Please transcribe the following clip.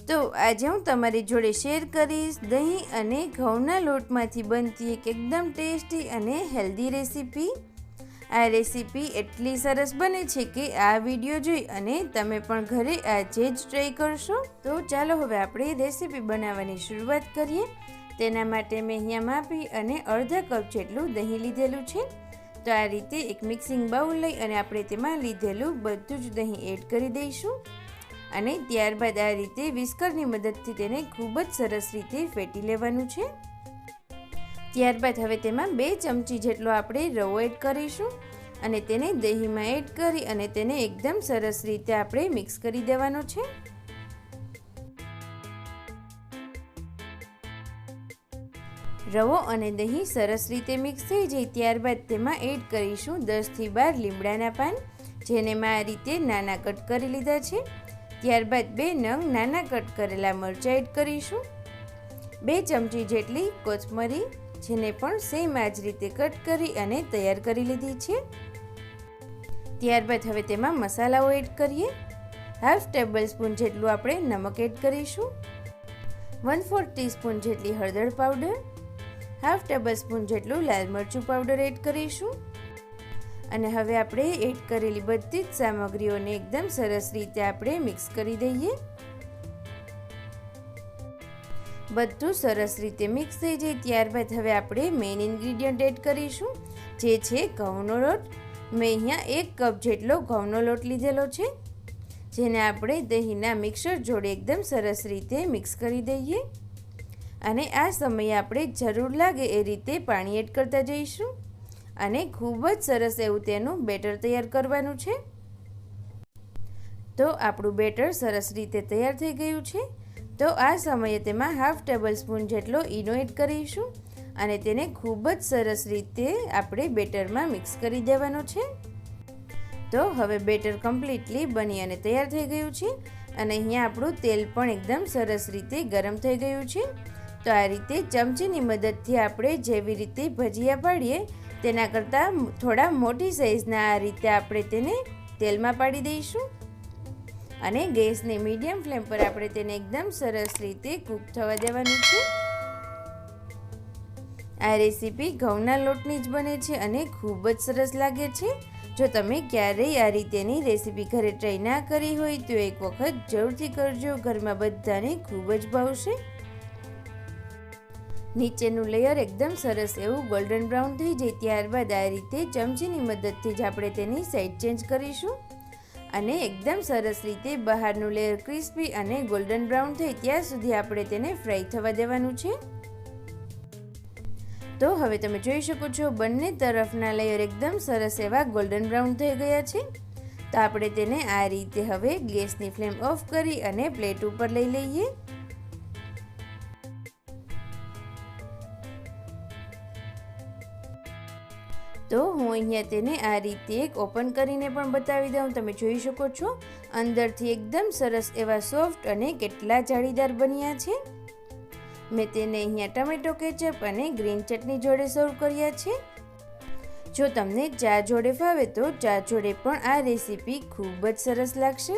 તો આજે હું તમારી જોડે શેર કરીશ દહીં અને ઘઉંના લોટમાંથી બનતી એક એકદમ ટેસ્ટી અને હેલ્ધી રેસીપી। આ રેસીપી એટલી સરસ બને છે કે આ વિડીયો જોઈ અને તમે પણ ઘરે આજે જ ટ્રાય કરશો। તો ચાલો હવે આપણે રેસીપી બનાવવાની શરૂઆત કરીએ। તેના માટે મેં અહીંયા માપી અને અડધા કપ જેટલું દહીં લીધેલું છે। તો આ રીતે એક મિક્સિંગ બાઉલ લઈ અને આપણે તેમાં લીધેલું બધું જ દહીં એડ કરી દઈશું અને ત્યારબાદ આ રીતે વિસ્કરની મદદથી તેને ખૂબ જ સરસ રીતે ફેટી લેવાનું છે। ત્યારબાદ હવે તેમાં 2 ચમચી જેટલો આપણે રવો એડ કરીશું અને તેને દહીંમાં એડ કરી અને તેને એકદમ સરસ રીતે આપણે મિક્સ કરી દેવાનો છે। રવો અને દહીં સરસ રીતે મિક્સ થઈ જાય ત્યારબાદ તેમાં એડ કરીશું 10 થી 12 લીમડાના પાન, જેને મેં આ રીતે નાના કટ કરી લીધા છે। ત્યારબાદ 2 નંગ નાના કટ કરેલા મરચાં એડ કરીશું, 2 ચમચી જેટલી કોથમરી, જેને પણ સેમ આ જ રીતે કટ કરી અને તૈયાર કરી લીધી છે। ત્યારબાદ હવે તેમાં મસાલાઓ એડ કરીએ। હાફ ટેબલ સ્પૂન જેટલું આપણે નમક એડ કરીશું, 1/4 ટીસ્પૂન જેટલી હળદર પાવડર, હાફ ટેબલ સ્પૂન જેટલું લાલ મરચું પાવડર એડ કરીશું અને હવે આપણે એડ કરેલી બધી જ સામગ્રીઓને એકદમ સરસ રીતે આપણે મિક્સ કરી દઈએ। બધું સરસ રીતે મિક્સ થઈ જાય ત્યારબાદ હવે આપણે મેઇન ઇન્ગ્રેડિયન્ટ એડ કરીશું, જે છે ઘઉંનો લોટ। મેં અહીંયા 1 કપ જેટલો ઘઉંનો લોટ લીધેલો છે, જેને આપણે દહીંના મિક્સર જોડે એકદમ સરસ રીતે મિક્સ કરી દઈએ અને આ સમયે આપણે જરૂર લાગે એ રીતે પાણી એડ કરતા જઈશું અને ખૂબ જ સરસ એવું તેનું બેટર તૈયાર કરવાનું છે। તો આપણું બેટર સરસ રીતે તૈયાર થઈ ગયું છે। તો આ સમયે તેમાં હાફ ટેબલ સ્પૂન જેટલો ઈનો એડ કરીશું અને તેને ખૂબ જ સરસ રીતે આપણે બેટરમાં મિક્સ કરી દેવાનો છે। તો હવે બેટર કમ્પ્લીટલી બની અને તૈયાર થઈ ગયું છે અને અહીંયા આપણું તેલ પણ એકદમ સરસ રીતે ગરમ થઈ ગયું છે। તો આ રીતે ચમચીની મદદથી આપણે જેવી રીતે ભજીયા પાડીએ તેના કરતાં થોડા મોટી સાઈઝના આ રીતે આપણે તેને તેલમાં પાડી દઈશું અને ગેસની મીડિયમ ફ્લેમ પર આપણે તેને એકદમ સરસ રીતે કૂક થવા દેવાનું છે। આ રેસીપી ઘઉંના લોટની જ બને છે અને ખૂબ જ સરસ લાગે છે। જો તમે ક્યારેય આ રીતેની રેસીપી ઘરે ટ્રાય ના કરી હોય તો એક વખત જરૂરથી કરજો, ઘરમાં બધાને ખૂબ જ ભાવશે। નીચેનું લેયર એકદમ સરસ એવું ગોલ્ડન બ્રાઉન થઈ જાય ત્યારબાદ આ રીતે ચમચીની મદદથી જ આપણે તેની સાઈડ ચેન્જ કરીશું અને એકદમ સરસ રીતે બહારનું લેયર ક્રિસ્પી અને ગોલ્ડન બ્રાઉન થાય ત્યાં સુધી આપણે તેને ફ્રાય થવા દેવાનું છે। તો હવે તમે જોઈ શકો છો બંને તરફના લેયર એકદમ સરસ એવા ગોલ્ડન બ્રાઉન થઈ ગયા છે। તો આપણે તેને આ રીતે હવે ગેસની ફ્લેમ ઓફ કરી અને પ્લેટ ઉપર લઈ લઈએ। તો હું અહીંયા તેને આ રીતે એક ઓપન કરીને પણ બતાવી દઉં। તમે જોઈ શકો છો અંદરથી એકદમ સરસ એવા સોફ્ટ અને કેટલા જાળીદાર બન્યા છે। મેં તેને અહીંયા ટમેટો કેચઅપ અને ગ્રીન ચટણી જોડે સર્વ કર્યા છે। જો તમને ચા જોડે ફાવે તો ચા જોડે પણ આ રેસીપી ખૂબ જ સરસ લાગશે।